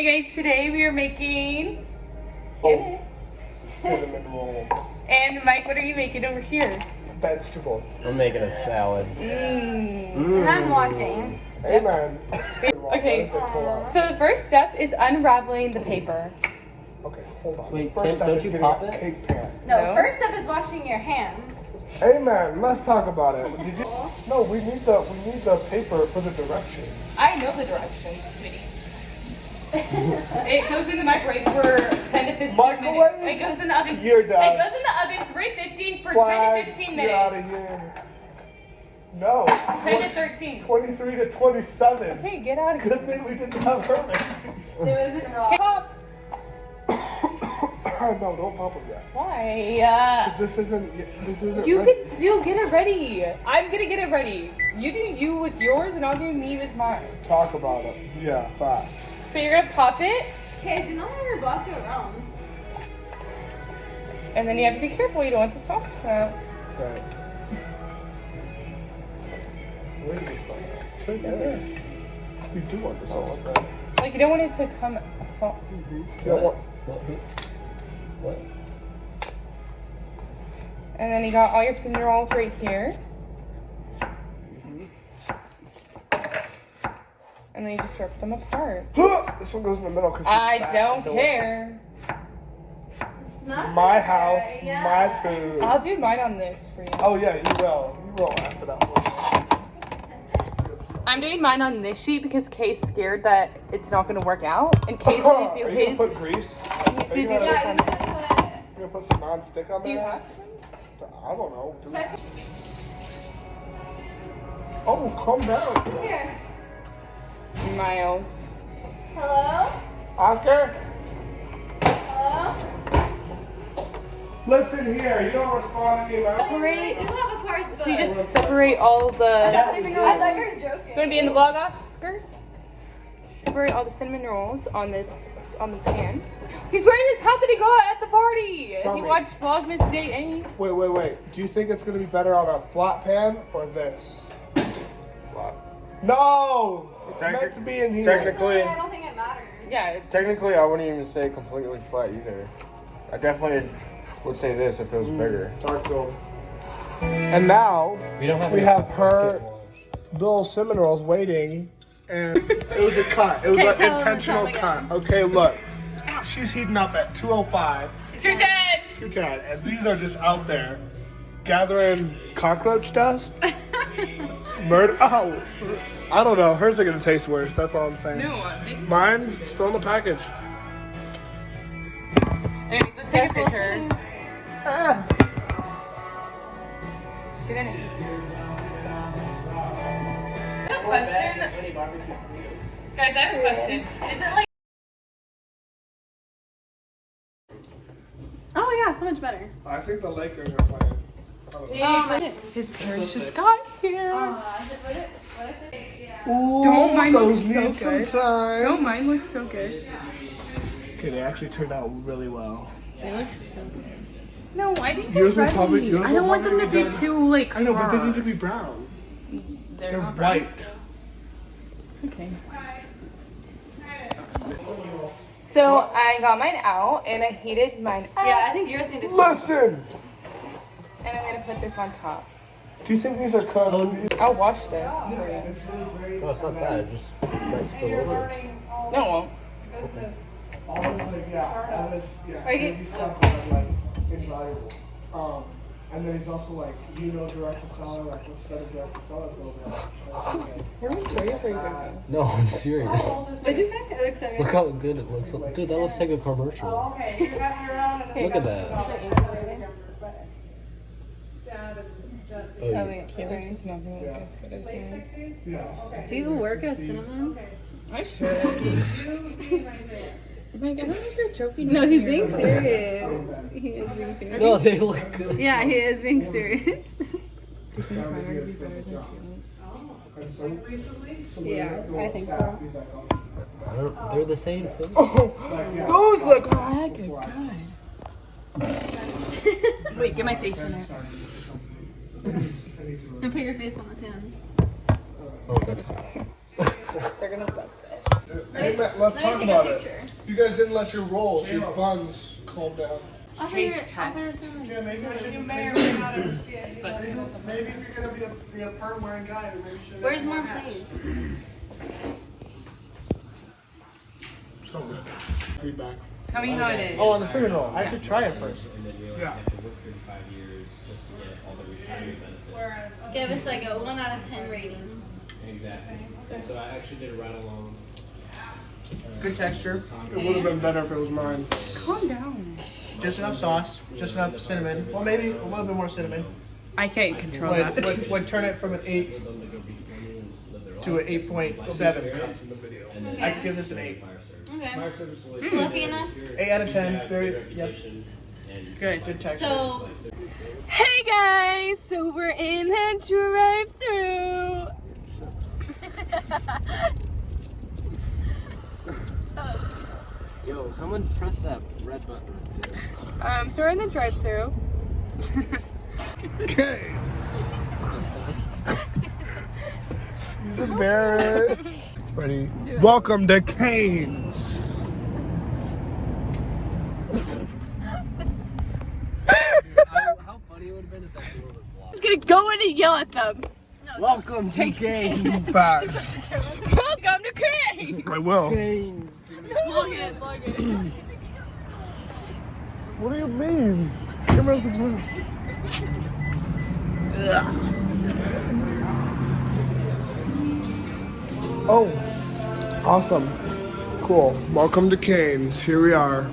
Hey guys, today we are making cinnamon rolls. And Mike, what are you making over here? Vegetables. I'm making a salad. And I'm washing. Amen. Okay, so the first step is unraveling the paper. Okay, hold on. Wait, first step don't is you getting pop a it? cake pan. No, first step is washing your hands. Amen. Let's talk about it. Did you? No, we need the paper for the directions. I know the directions, sweetie. It goes in the microwave for 10 to 15 Microwave? minutes. It goes in the oven. You're done. It goes in the oven 350 for Flag, 10 to 15 get out of minutes. here. No. 10 to 13. 23 to 27. Okay, get out of here. Good thing we didn't have her. They would have been raw. Pop. No, don't pop them yet. Why? This isn't You ready. can still get it ready. I'm gonna get it ready. You do you with yours, and I'll do me with mine. Talk about it. Yeah, fast. So you're gonna pop it, Okay, do not let your boss go wrong. and then you have to be careful. You don't want the sauce to come out. Right. Where's the sauce? It's right there. We do want the sauce. Like you don't want it to come out. You don't want. What? And then you got all your cinnamon rolls right here. And then you just rip them apart. This one goes in the middle because I don't care. It's not My fair, house, yeah. my food. I'll do mine on this for you. Oh yeah, you will. You will after that one. I'm doing mine on this sheet because Kay's scared that it's not gonna work out. And Kay's gonna do Are you his. gonna put grease? He's Are gonna you do gonna- this Yeah, on you this. can put. You gonna put some non-stick on Do you there? have some? I don't know. Do we- Check. Oh, calm down. Here. Miles. Hello? Oscar, Hello? listen here. You don't respond to me, man. We do have a card So you just separate all the cinnamon I thought you rolls. were joking. You wanna be in the vlog, Oscar? Separate all the cinnamon rolls on the pan. He's wearing his hat that he got at the party. Tell if you me. watch Vlogmas Day 8. Wait. Do you think it's gonna be better on a flat pan or this? Flat. No! It's meant to be in here. Technically, I don't think it matters. Yeah. technically, I wouldn't even say completely flat either. I definitely would say this if it was bigger. Dark zone. And now we have her little cinnamon rolls waiting, and it was a cut. It was Okay, an tell him, intentional tell him cut. again. Okay, look. She's heating up at 205, 210. 210, and these are just out there gathering cockroach dust. Murder. Oh, I don't know. Hers are gonna taste worse. That's all I'm saying. No. Mine still in the package. Anyways, let's take a picture. Ah. Get in it. Question. Guys, I have a question. Is it like Oh yeah, so much better. I think the Lakers are playing. his parents just got here? Ooh, Don't mind those looks so need some good. time. No, mine looks so good. Okay, they actually turned out really well. They look so good. No, I think Yours they're will probably- ready. yours I will don't want them probably to be be done. too like. I know, but they need to be brown. They're They're not brown. white. Okay. So I got mine out, and I heated mine up. Yeah, I think yours need to. Listen! And I'm gonna put this on top. Do you think these are cooked? I'll wash this. No, it's not that. It just might spill over. No, it won't. Honestly, yeah. Okay. Easy stuff that are, like, invaluable. And then he's also like, direct to seller, like, let's start a direct to seller program. Are you serious or are you joking? No, I'm serious. What'd you say? It looks so Look good. how good it looks. Dude, that looks like a commercial. Look at that. Oh, yeah. Caleb's is not gonna look as good as mine. Do you work at Cinnamon? I should. Like, I don't know if you're joking. No, he's being serious. He is being serious. No, they look good. Yeah, he is being serious. Do you think mine would be better than Caleb's? Yeah, I think so. They're the same thing. Those look good. Wait, get my face in it. And put your face on the pan. Oh, that's. They're gonna love this. Hey, Matt, let's talk about it. You guys didn't let your rolls, your buns calm down. Taste test. Yeah, maybe You may or may not have seen it. maybe if you're gonna be a perm wearing guy, maybe you should. Where's more plain? So good. Feedback. Tell me how it is. Oh, on the cinnamon roll. I have to try it first. Yeah. Give us like a 1 out of 10 rating. Exactly. And so I actually did a ride along. Good texture. It would have been better if it was mine. Calm down. Just enough sauce. Just enough cinnamon. Well, maybe a little bit more cinnamon. I can't control that. Would turn it from an 8 to an 8.7. I could give this an 8. Okay. Fluffy enough? 8 out of 10. Very, yep. Good. Good texture. So, Hey guys, so we're in the drive-thru. Yo, someone press that red button. So we're in the drive-thru. Okay. He's embarrassed. Ready? Welcome to Cane's. How funny it would have been if that door was locked. Just gonna go in and yell at them. Welcome to Gaines. Facts. Welcome to Crane. I will. Gaines. Vlog it, vlog it. What do you mean? Come on, some Oh, awesome. Cool. Welcome to Cane's. Here we are.